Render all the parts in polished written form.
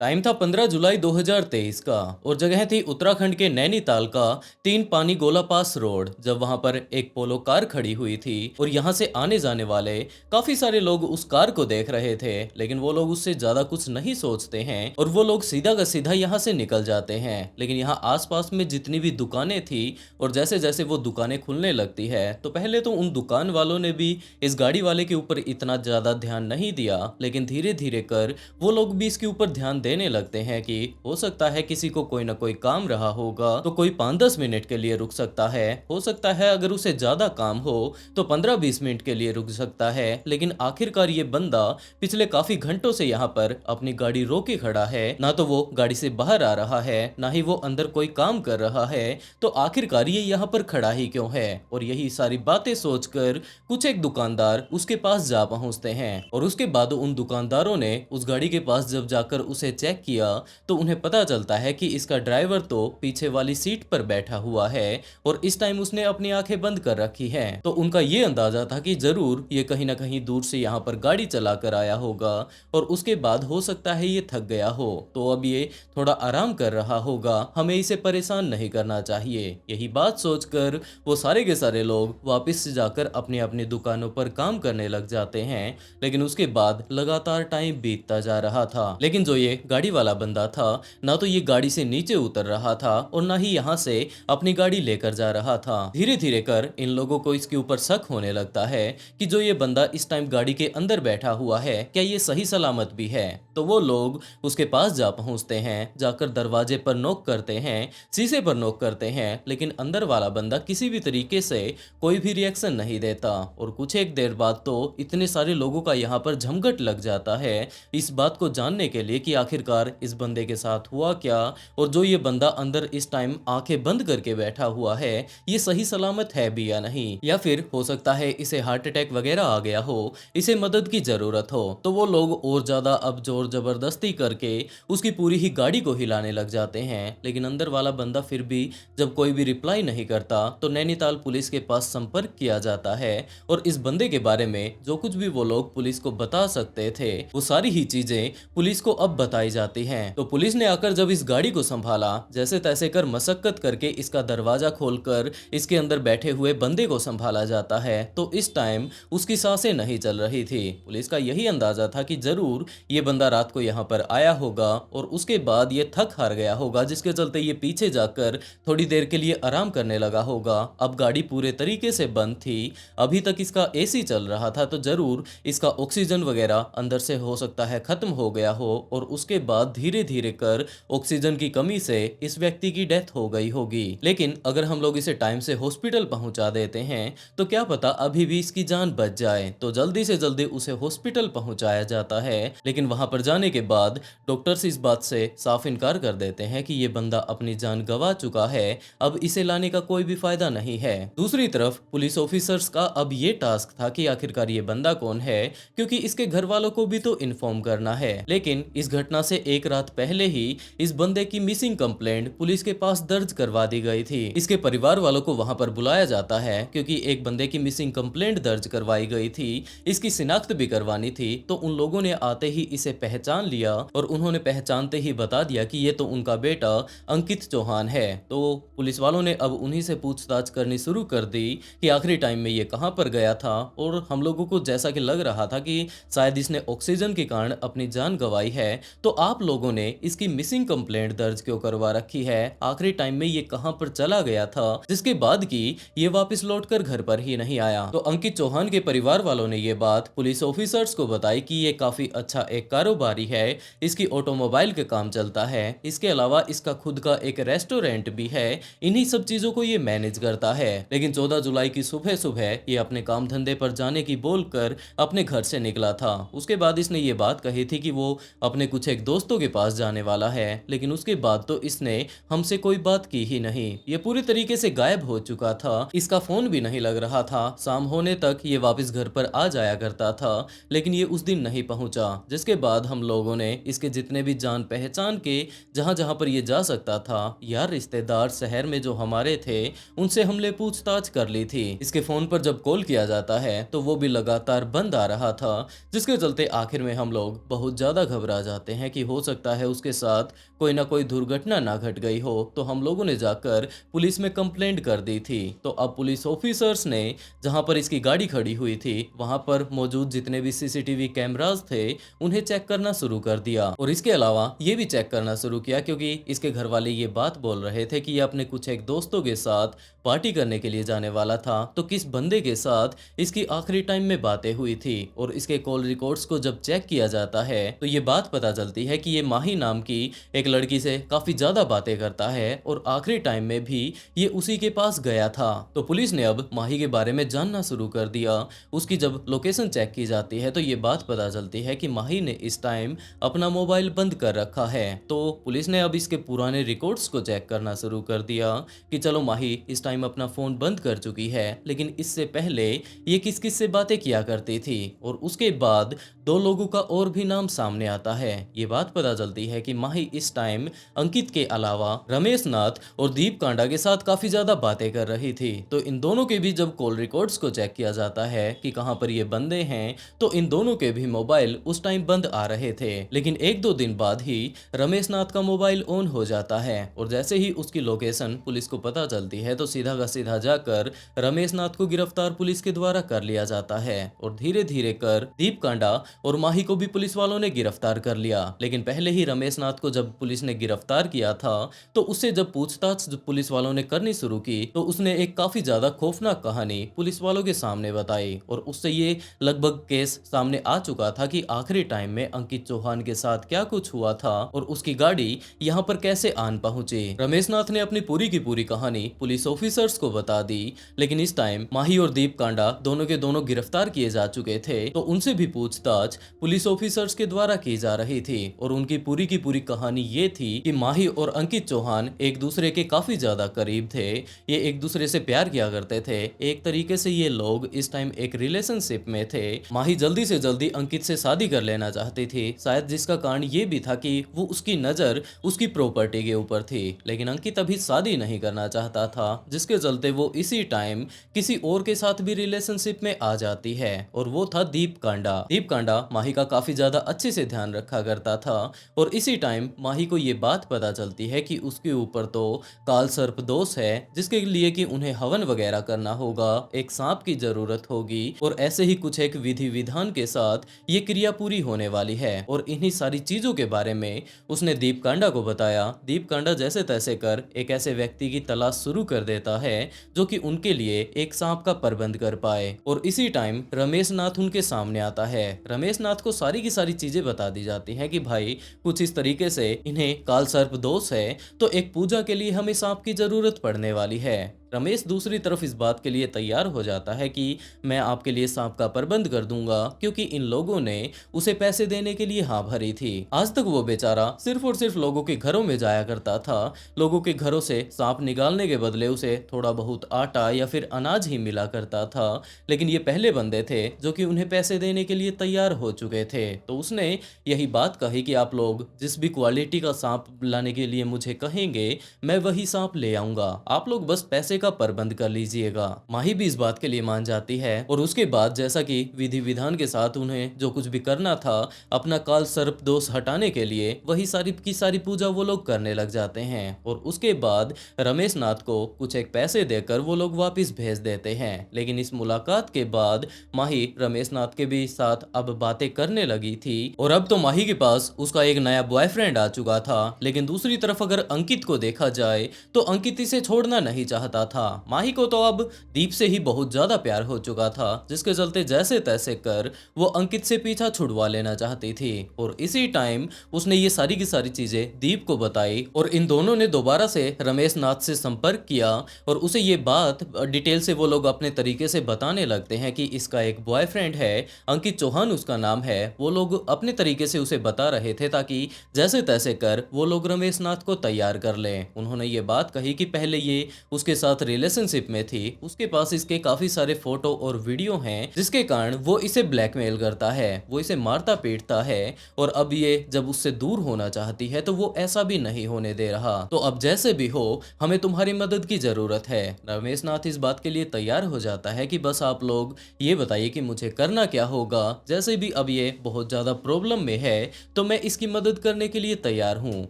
Time था 15 जुलाई 2023 का और जगह थी उत्तराखंड के नैनीताल का तीन पानी गोला पास रोड। जब वहां पर एक पोलो कार खड़ी हुई थी और यहां से आने जाने वाले काफी सारे लोग उस कार को देख रहे थे, लेकिन वो लोग उससे ज्यादा कुछ नहीं सोचते हैं और वो लोग सीधा का सीधा यहां से निकल जाते हैं। लेकिन यहाँ आसपास में जितनी भी दुकानें थी और जैसे जैसे वो दुकानें खुलने लगती है तो पहले तो उन दुकान वालों ने भी इस गाड़ी वाले के ऊपर इतना ज्यादा ध्यान नहीं दिया, लेकिन धीरे धीरे कर वो लोग भी इसके ऊपर ध्यान देने लगते हैं कि हो सकता है किसी को कोई ना कोई काम रहा होगा तो कोई 5-10 मिनट के लिए रुक सकता है, हो सकता है अगर उसे ज्यादा काम हो तो 15-20 मिनट के लिए रुक सकता है। लेकिन आखिरकार ये बंदा पिछले काफी घंटों से यहाँ पर अपनी गाड़ी रोके खड़ा है, ना तो वो गाड़ी से बाहर आ रहा है ना ही वो अंदर कोई काम कर रहा है। तो आखिरकार ये यहाँ पर खड़ा ही क्यों है? और यही सारी बातें सोचकर कुछ एक दुकानदार उसके पास जा पहुंचते हैं और उसके बाद उन दुकानदारों ने उस गाड़ी के पास जब जाकर उसे चेक किया तो उन्हें पता चलता है कि इसका ड्राइवर तो पीछे वाली सीट पर बैठा हुआ है और इस टाइम उसने अपनी आंखें बंद कर रखी हैं। तो उनका ये अंदाजा था कि जरूर ये कहीं ना कहीं दूर से यहाँ पर गाड़ी चला कर आया होगा और उसके बाद हो सकता है ये थक गया हो तो अब ये थोड़ा आराम कर रहा होगा, हमें इसे परेशान नहीं करना चाहिए। यही बात सोचकर वो सारे के सारे लोग वापस से जाकर अपनी अपनी दुकानों पर काम करने लग जाते हैं। लेकिन उसके बाद लगातार टाइम बीतता जा रहा था, लेकिन जो ये गाड़ी वाला बंदा था ना तो ये गाड़ी से नीचे उतर रहा था और ना ही यहाँ से अपनी गाड़ी लेकर जा रहा था। धीरे धीरे कर इन लोगों को इसके ऊपर शक होने लगता है कि जो ये बंदा इस टाइम गाड़ी के अंदर बैठा हुआ है क्या ये सही सलामत भी है। तो वो लोग उसके पास जा पहुंचते हैं, जाकर दरवाजे पर नॉक करते हैं, शीशे पर नॉक करते हैं, लेकिन अंदर वाला बंदा किसी भी तरीके से कोई भी रिएक्शन नहीं देता। और कुछ एक देर बाद तो इतने सारे लोगों का यहाँ पर जमघट लग जाता है इस बात को जानने के लिए कि आखिरकार इस बंदे के साथ हुआ क्या और जो ये बंदा अंदर इस टाइम आंखें बंद करके बैठा हुआ है ये सही सलामत है भी या नहीं, या फिर हो सकता है इसे हार्ट अटैक वगैरह आ गया हो, इसे मदद की जरूरत हो। तो वो लोग और ज्यादा अब जोर जबरदस्ती करके उसकी पूरी ही गाड़ी को हिलाने लग जाते हैं। लेकिन अंदर वाला बंदा फिर भी जब कोई भी रिप्लाई नहीं करता तो नैनीताल पुलिस के पास संपर्क किया जाता है और इस बंदे के बारे में जो कुछ भी वो लोग पुलिस को बता सकते थे वो सारी ही चीजें पुलिस को अब बताई जाती हैं। तो पुलिस ने आकर जब इस गाड़ी को संभाला, जैसे तैसे कर मशक्कत करके इसका दरवाजा खोलकर इसके अंदर बैठे हुए बंदे को संभाला जाता है, तो इस टाइम उसकी सांसें नहीं चल रही थी। पुलिस का यही अंदाजा था कि जरूर ये बंदा रात को यहाँ पर आया होगा और उसके बाद ये थक हार गया होगा, जिसके चलते ये पीछे जाकर थोड़ी देर के लिए आराम करने लगा होगा। अब गाड़ी पूरे तरीके से बंद थी, अभी तक इसका एसी चल रहा था, तो जरूर इसका ऑक्सीजन वगैरह अंदर से हो सकता है खत्म हो गया हो और उसके बाद धीरे धीरे कर ऑक्सीजन की कमी से इस व्यक्ति की डेथ हो गई होगी। लेकिन अगर हम लोग इसे टाइम से हॉस्पिटल पहुंचा देते हैं तो क्या पता अभी भी इसकी जान बच जाए, तो जल्दी से जल्दी उसे हॉस्पिटल पहुंचाया जाता है। लेकिन वहां पर जाने के बाद डॉक्टर्स इस बात से साफ इनकार कर देते हैं कि ये बंदा अपनी जान गंवा चुका है, अब इसे लाने का कोई भी फायदा नहीं है। दूसरी तरफ पुलिस ऑफिसर्स का अब ये टास्क था कि आखिरकार ये बंदा कौन है, क्योंकि इसके घर वालों को भी तो इन्फॉर्म करना है। लेकिन इस घटना से एक रात पहले ही इस बंदे की मिसिंग कंप्लेंट पुलिस के पास दर्ज करवा दी गई थी। इसके परिवार वालों को वहां पर बुलाया जाता है क्योंकि एक बंदे की मिसिंग कंप्लेंट दर्ज करवाई गई थी, इसकी शिनाख्त भी करवानी थी। तो उन लोगों ने आते ही इसे पहचान लिया और उन्होंने पहचानते ही बता दिया कि ये तो उनका बेटा अंकित चौहान है। तो पुलिस वालों ने अब उन्हीं से पूछताछ करनी शुरू कर दी कि आखिरी टाइम में ये कहां पर गया था, और हम लोगों को जैसा कि लग रहा था कि शायद इसने ऑक्सीजन के कारण अपनी जान गंवाई है, तो आप लोगों ने इसकी मिसिंग कंप्लेंट दर्ज क्यों करवा रखी है, आखिरी टाइम में ये कहां पर चला गया था जिसके बाद कि ये वापस लौटकर घर पर ही नहीं आया। तो अंकित चौहान के परिवार वालों ने ये बात पुलिस ऑफिसर्स को बताई कि ये काफी अच्छा एक कारोबारी है, इसकी ऑटोमोबाइल के काम चलता है, इसके अलावा इसका खुद का एक रेस्टोरेंट भी है, इन्हीं सब चीजों को ये मैनेज करता है। लेकिन 14 जुलाई की सुबह सुबह ये अपने काम धंधे पर जाने की बोलकर अपने घर से निकला था। उसके बाद इसने ये बात कही थी कि वो अपने कुछ एक दोस्तों के पास जाने वाला है, लेकिन उसके बाद तो इसने हमसे कोई बात की ही नहीं। ये पूरी तरीके से गायब हो चुका था, इसका फोन भी नहीं लग रहा था। शाम होने तक ये वापस घर पर आ जाया करता था, लेकिन ये उस दिन नहीं पहुंचा, जिसके बाद हम लोगों ने इसके जितने भी जान पहचान के जहां जहां पर ये जा सकता था, यार रिश्तेदार शहर में जो हमारे थे, उनसे हमने पूछताछ कर ली थी। इसके फोन पर जब कॉल किया जाता है तो वो भी लगातार बंद आ रहा था, जिसके चलते आखिर में हम लोग बहुत ज्यादा घबरा जाते हैं हैं कि हो सकता है उसके साथ कोई ना कोई दुर्घटना ना घट गई हो, तो हम लोगों ने जाकर पुलिस में कंप्लेंट कर दी थी। तो अब पुलिस ऑफिसर्स ने जहां पर इसकी गाड़ी खड़ी हुई थी वहां पर मौजूद जितने भी सीसीटीवी कैमरास थे उन्हें चेक करना शुरू कर दिया, और इसके अलावा ये भी चेक करना शुरू किया क्योंकि इसके घर वाले ये बात बोल रहे थे कि ये अपने कुछ एक दोस्तों के साथ पार्टी करने के लिए जाने वाला था। तो किस बंदे के साथ इसकी आखिरी टाइम में बातें हुई थी, और इसके कॉल रिकॉर्ड्स को जब चेक किया जाता है तो ये बात पता चलती है कि ये माही नाम की एक लड़की से काफी ज्यादा बातें करता है, और आखिरी टाइम में भी ये उसी के पास गया था। तो पुलिस ने अब माही के बारे में जानना शुरू कर दिया। उसकी जब लोकेशन चेक की जाती है तो ये बात पता चलती है कि माही ने इस टाइम अपना मोबाइल बंद कर रखा है। तो पुलिस ने अब इसके पुराने रिकॉर्ड्स को चेक करना शुरू कर दिया कि चलो माही इस टाइम अपना फोन बंद कर चुकी है, लेकिन इससे पहले ये किस किस से बातें किया करती थी। और उसके बाद दो लोगों का और भी नाम सामने आता है। ये बात पता चलती है कि माही इस टाइम अंकित के अलावा रमेश नाथ और दीप कांडा के साथ काफी ज्यादा बातें कर रही थी। तो इन दोनों के भी जब कॉल रिकॉर्ड्स को चेक किया जाता है कि कहां पर ये बंदे हैं, तो इन दोनों के भी मोबाइल उस टाइम बंद आ रहे थे। लेकिन एक दो दिन बाद ही रमेश नाथ का मोबाइल ऑन हो जाता है, और जैसे ही उसकी लोकेशन पुलिस को पता चलती है तो सीधा का सीधा जाकर रमेश नाथ को गिरफ्तार पुलिस के द्वारा कर लिया जाता है। और धीरे धीरे कर दीप कांडा और माही को भी पुलिस वालों ने गिरफ्तार कर लिया। लेकिन पहले ही रमेश नाथ को जब पुलिस ने गिरफ्तार किया था तो उससे जब पूछताछ पुलिस वालों ने करनी शुरू की तो उसने एक काफी ज्यादा खौफनाक कहानी पुलिस वालों के सामने बताई, और उससे ये लगभग केस सामने आ चुका था कि आखिरी टाइम में अंकित चौहान के साथ क्या कुछ हुआ था और उसकी गाड़ी यहाँ पर कैसे आन पहुंची। रमेश नाथ ने अपनी पूरी की पूरी कहानी पुलिस ऑफिसर्स को बता दी। लेकिन इस टाइम माही और दीप कांडा दोनों के दोनों गिरफ्तार किए जा चुके थे, तो उनसे भी पूछताछ पुलिस ऑफिसर्स के द्वारा की जा रही थी। और उनकी पूरी की पूरी कहानी ये थी कि माही और अंकित चौहान एक दूसरे के काफी ज्यादा करीब थे, ये एक दूसरे से प्यार किया करते थे। एक तरीके से ये लोग इस टाइम एक रिलेशनशिप में थे। माही जल्दी से जल्दी अंकित से शादी कर लेना चाहती थी, शायद जिसका कारण ये भी था कि वो उसकी नजर उसकी प्रॉपर्टी के ऊपर थी। लेकिन अंकित अभी शादी नहीं करना चाहता था, जिसके चलते वो इसी टाइम किसी और के साथ भी रिलेशनशिप में आ जाती है, और वो था दीप कांडा। दीप कांडा माही का काफी ज्यादा अच्छे से ध्यान रखा करता था, और इसी टाइम माही को ये बात पता चलती है कि उसके ऊपर तो काल सर्प दोष है, जिसके लिए कि उन्हें हवन वगैरह करना होगा, एक सांप की जरूरत होगी, और ऐसे ही कुछ एक विधि विधान के साथ ये क्रिया पूरी होने वाली है। और इन्हीं सारी चीजों के बारे में उसने दीप कांडा को बताया। दीप कांडा जैसे तैसे कर एक ऐसे व्यक्ति की तलाश शुरू कर देता है जो कि उनके लिए एक सांप का प्रबंध कर पाए। और इसी टाइम रमेश नाथ उनके सामने आता है। रमेश नाथ को सारी की सारी चीजें बता दी जाती हैं कि भाई कुछ इस तरीके से इन्हें काल सर्प दोष है, तो एक पूजा के लिए हमें सांप की जरूरत पड़ने वाली है। रमेश दूसरी तरफ इस बात के लिए तैयार हो जाता है कि मैं आपके लिए सांप का प्रबंध कर दूंगा, क्योंकि इन लोगों ने उसे पैसे देने के लिए हाँ भरी थी। आज तक वो बेचारा सिर्फ और सिर्फ लोगों के घरों में जाया करता था, लोगों के घरों से सांप निकालने के बदले उसे थोड़ा बहुत आटा या फिर अनाज ही मिला करता था। लेकिन ये पहले बंदे थे जो कि उन्हें पैसे देने के लिए तैयार हो चुके थे। तो उसने यही बात कही कि आप लोग जिस भी क्वालिटी का सांप लाने के लिए मुझे कहेंगे मैं वही सांप ले आऊंगा, आप लोग बस पैसे का प्रबंध कर लीजिएगा। माही भी इस बात के लिए मान जाती है, और उसके बाद जैसा कि विधि विधान के साथ उन्हें जो कुछ भी करना था अपना काल सर्प दोष हटाने के लिए, वही सारी की सारी पूजा वो लोग करने लग जाते हैं। और उसके बाद रमेश नाथ को कुछ एक पैसे देकर वो लोग वापिस भेज देते हैं। लेकिन इस मुलाकात के बाद माही रमेश नाथ के भी साथ अब बातें करने लगी थी, और अब तो माही के पास उसका एक नया बॉयफ्रेंड आ चुका था। लेकिन दूसरी तरफ अगर अंकित को देखा जाए तो अंकित इसे छोड़ना नहीं चाहता था। माही को तो अब दीप से ही बहुत ज्यादा प्यार हो चुका था, जिसके चलते जैसे तैसे कर वो अंकित से पीछा छुड़वा लेना चाहती थी। और इसी टाइम उसने ये सारी की सारी चीजें दीप को बताई, और इन दोनों ने दोबारा से रमेश नाथ से संपर्क किया, और उसे ये बात डिटेल से वो लोग अपने तरीके से बताने लगते हैं कि इसका एक बॉयफ्रेंड है, अंकित चौहान उसका नाम है। वो लोग अपने तरीके से उसे बता रहे थे ताकि जैसे तैसे कर वो लोग रमेश नाथ को तैयार कर लें। उन्होंने ये बात कही कि पहले ये उसके साथ साथ रिलेशनशिप में थी उसके पास इसके काफी सारे फोटो और वीडियो हैं, जिसके कारण वो इसे ब्लैकमेल करता है, वो इसे मारता पीटता है। और अब ये जब उससे दूर होना चाहती है तो वो ऐसा भी नहीं होने दे रहा। तो अब जैसे भी हो, हमें तुम्हारी मदद की जरूरत है। रमेश नाथ इस बात के लिए तैयार हो जाता है कि बस आप लोग ये बताइए कि मुझे करना क्या होगा। जैसे भी अब ये बहुत ज्यादा प्रॉब्लम में है तो मैं इसकी मदद करने के लिए तैयार हूँ।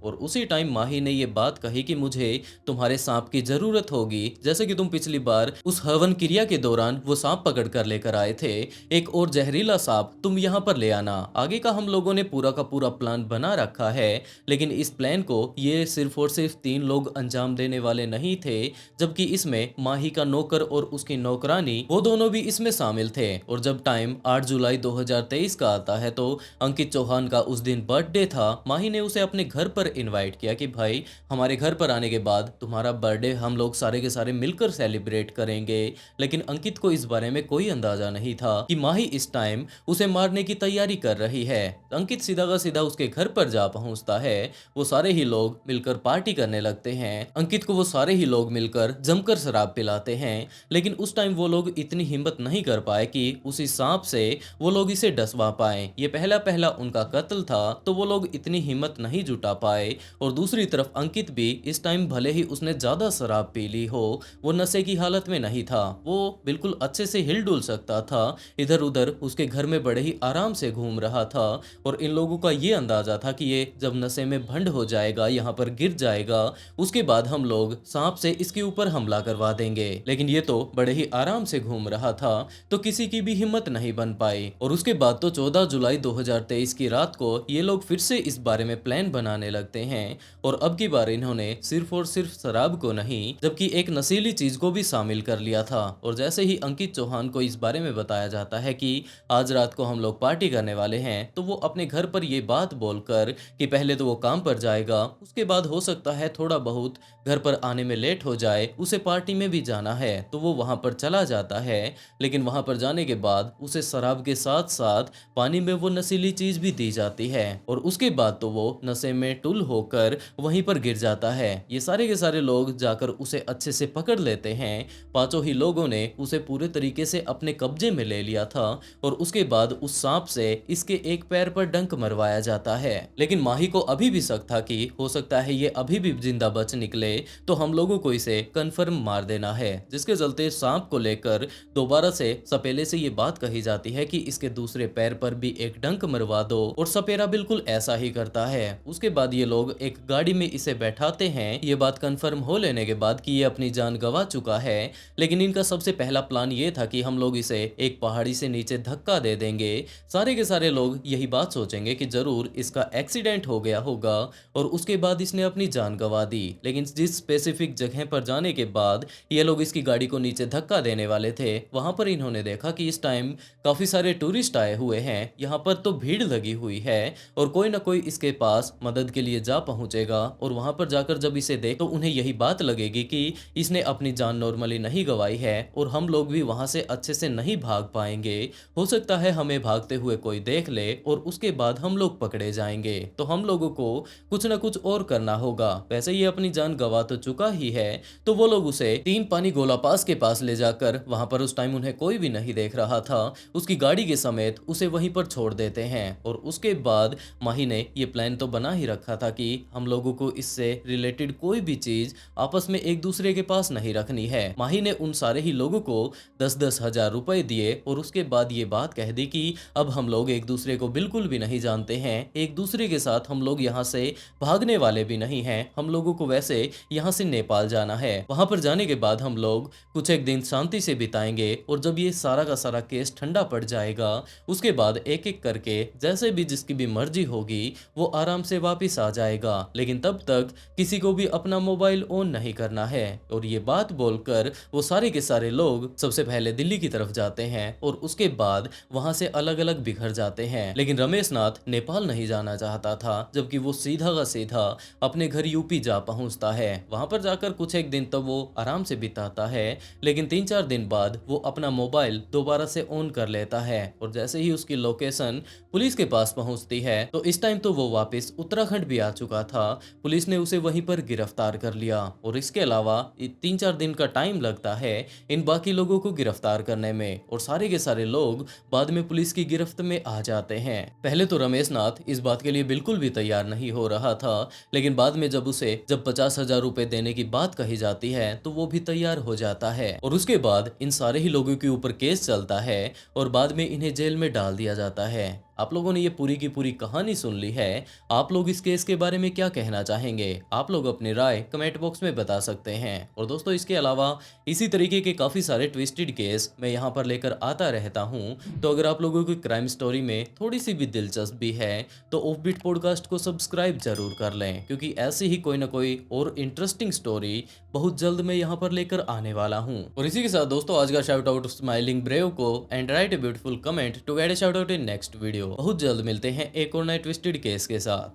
और उसी टाइम माही ने ये बात कही कि मुझे तुम्हारे सांप की जरूरत होगी, जैसे कि तुम पिछली बार उस हवन क्रिया के दौरान वो सांप पकड़ कर लेकर आए थे। एक और जहरीला सांप तुम यहाँ पर ले आना। आगे का हम लोगों ने पूरा का पूरा प्लान बना रखा है, लेकिन इस प्लान को ये सिर्फ और सिर्फ 3 लोग अंजाम देने वाले नहीं थे, जबकि इसमें माही का नौकर और उसकी नौकरानी वो दोनों भी इसमें शामिल थे। और जब टाइम 8 जुलाई 2023 का आता है तो अंकित चौहान का उस दिन बर्थडे था। माही ने उसे अपने घर पर इनवाइट किया कि भाई हमारे घर पर आने के बाद तुम्हारा बर्थडे हम लोग सारे के सारे मिलकर सेलिब्रेट करेंगे। लेकिन अंकित को इस बारे में कोई अंदाजा नहीं था कि माही इस टाइम उसे मारने की तैयारी कर रही है। अंकित सीधा का सीधा उसके घर पर जा पहुंचता है। वो सारे ही लोग मिलकर पार्टी करने लगते हैं। अंकित को वो सारे ही लोग मिलकर जमकर शराब पिलाते हैं, लेकिन उस टाइम वो लोग इतनी हिम्मत नहीं कर पाए कि उसी सांप से वो लोग इसे डसवा पाए। ये पहला पहला उनका कत्ल था तो वो लोग इतनी हिम्मत नहीं जुटा पाए। और दूसरी तरफ अंकित भी इस टाइम भले ही उसने ज्यादा शराब पी ली हो, वो नशे की हालत में नहीं था। वो बिल्कुल अच्छे से हिल डुल सकता था, इधर उधर उसके घर में बड़े ही आराम से घूम रहा था। और इन लोगों का ये अंदाजा था कि ये जब नशे में भंड हो जाएगा, यहाँ पर गिर जाएगा, उसके बाद हम लोग सांप से इसके ऊपर हमला करवा देंगे। लेकिन ये तो बड़े ही आराम से घूम रहा था तो किसी की भी हिम्मत नहीं बन पाई। और उसके बाद तो 14 जुलाई 2023 की रात को ये लोग फिर से इस बारे में प्लान बनाने लगते हैं। और अब की बार इन्होंने सिर्फ और सिर्फ शराब को नहीं, जबकि एक नशीली चीज को भी शामिल कर लिया था। और जैसे ही अंकित चौहान को इस बारे में बताया जाता है कि आज रात को हम लोग पार्टी करने वाले हैं, तो वो अपने घर पर ये बात बोलकर कि पहले तो वो काम पर जाएगा, उसके बाद हो सकता है थोड़ा बहुत घर पर आने में लेट हो जाए, उसे पार्टी में भी जाना है, तो वो वहां पर चला जाता है। लेकिन वहां पर जाने के बाद उसे शराब के साथ साथ पानी में वो नशीली चीज भी दी जाती है। और उसके बाद तो वो नशे में टुल होकर वहीं पर गिर जाता है। ये सारे के सारे लोग जाकर उसे अच्छे से पकड़ लेते हैं। पांचों ही लोगों ने उसे पूरे तरीके से अपने कब्जे में ले लिया था। और उसके बाद उस सांप से इसके एक पैर पर डंक मरवाया जाता है। लेकिन माही को अभी भी शक था कि हो सकता है ये अभी भी जिंदा बच निकले, तो हम लोगों को इसे कंफर्म मार देना है। जिसके चलते सांप को लेकर दोबारा से सपेले से ये बात कही जाती है कि इसके दूसरे पैर पर भी एक डंक मरवा दो। और सपेरा बिल्कुल ऐसा ही करता है। उसके बाद ये लोग एक गाड़ी में इसे बैठाते हैं, ये बात कंफर्म हो लेने के बाद कि ये अपनी जान गंवा चुका है। लेकिन इनका सबसे पहला प्लान ये था कि हम लोग इसे एक पहाड़ी से नीचे धक्का दे देंगे। सारे के सारे लोग यही बात सोचेंगे कि जरूर इसका एक्सीडेंट हो गया होगा और उसके बाद इसने अपनी जान गंवा दी। लेकिन जिस स्पेसिफिक जगह पर जाने के बाद ये लोग इसकी गाड़ी को नीचे धक्का देने वाले थे, वहां पर इन्होंने देखा कि इस टाइम काफी सारे टूरिस्ट आए हुए हैं। यहाँ पर तो भीड़ लगी हुई है और कोई ना कोई इसके पास मदद के लिए जा पहुंचेगा। और वहां पर जाकर जब इसे देख तो उन्हें यही बात लगेगी कि इसने अपनी जान नॉर्मली नहीं गंवाई है और हम लोग भी वहां से अच्छे से नहीं भाग पाएंगे। हो सकता है हमें भागते हुए कोई देख ले और उसके बाद हम लोग पकड़े जाएंगे। तो हम लोगों को कुछ ना कुछ और करना होगा। वैसे ये अपनी जान गंवा तो चुका ही है, तो वो लोग उसे 3 पानी गोला पास के पास ले जाकर, वहां पर उस टाइम उन्हें कोई भी नहीं देख रहा था, उसकी गाड़ी के समेत उसे वहीं पर छोड़ देते हैं। और उसके बाद माही ने ये प्लान तो बना ही रखा था कि हम लोगों को इससे रिलेटेड कोई भी चीज आपस में एक दूसरे के पास नहीं रखनी है। माही ने उन सारे ही लोगों को 10-10 हजार रुपए दिए और उसके बाद ये बात कह दी कि अब हम लोग एक दूसरे को बिल्कुल भी नहीं जानते हैं, एक दूसरे के साथ हम लोग यहाँ से भागने वाले भी नहीं हैं। हम लोगों को वैसे यहाँ से नेपाल जाना है, वहां पर जाने के बाद हम लोग कुछ एक दिन शांति से बिताएंगे और जब ये सारा का सारा केस ठंडा पड़ जाएगा, उसके बाद एक एक करके जैसे भी जिसकी भी मर्जी होगी वो आराम से वापस आ जाएगा। लेकिन तब तक किसी को भी अपना मोबाइल ऑन नहीं करना है। और ये बात बोलकर वो सारे के सारे लोग सबसे पहले दिल्ली की तरफ जाते हैं और उसके बाद वहां से अलग अलग बिखर जाते हैं। लेकिन रमेश नाथ नेपाल नहीं जाना चाहता था, जबकि वो सीधा का सीधा अपने घर यूपी जा पहुंचता है। वहां पर जाकर कुछ एक दिन तब वो आराम से बिताता है, लेकिन 3-4 दिन बाद वो अपना मोबाइल दोबारा से ऑन कर लेता है और जैसे ही उसकी लोकेशन पुलिस के पास पहुंचती है तो इस टाइम तो वो वापस उत्तराखंड भी आ चुका था। पुलिस ने उसे वहीं पर गिरफ्तार कर लिया और इसके अलावा 3-4 दिन का टाइम लगता है इन बाकी लोगों को गिरफ्तार करने में, और सारे के सारे लोग बाद में पुलिस की गिरफ्त में आ जाते हैं। पहले तो रमेश नाथ इस बात के लिए बिल्कुल भी तैयार नहीं हो रहा था, लेकिन बाद में जब 50,000 रुपए देने की बात कही जाती है तो वो भी तैयार हो जाता है, और उसके बाद इन सारे ही लोगों के ऊपर केस चलता है और बाद में इन्हें जेल में डाल दिया जाता है। आप लोगों ने ये पूरी की पूरी कहानी सुन ली है। आप लोग इस केस के बारे में क्या कहना चाहेंगे? आप लोग अपनी राय कमेंट बॉक्स में बता सकते हैं। और दोस्तों, इसके अलावा इसी तरीके के काफ़ी सारे ट्विस्टेड केस मैं यहाँ पर लेकर आता रहता हूँ। तो अगर आप लोगों को क्राइम स्टोरी में थोड़ी सी भी दिलचस्पी है तो ऑफबीट पॉडकास्ट को सब्सक्राइब जरूर कर लें, क्योंकि ऐसी ही कोई ना कोई और इंटरेस्टिंग स्टोरी बहुत जल्द मैं यहाँ पर लेकर आने वाला हूँ। और इसी के साथ दोस्तों, आज का शाउट आउट स्माइलिंग ब्रेव को and write a beautiful comment to get a shout out in next video. बहुत जल्द मिलते हैं एक और नए ट्विस्टेड केस के साथ।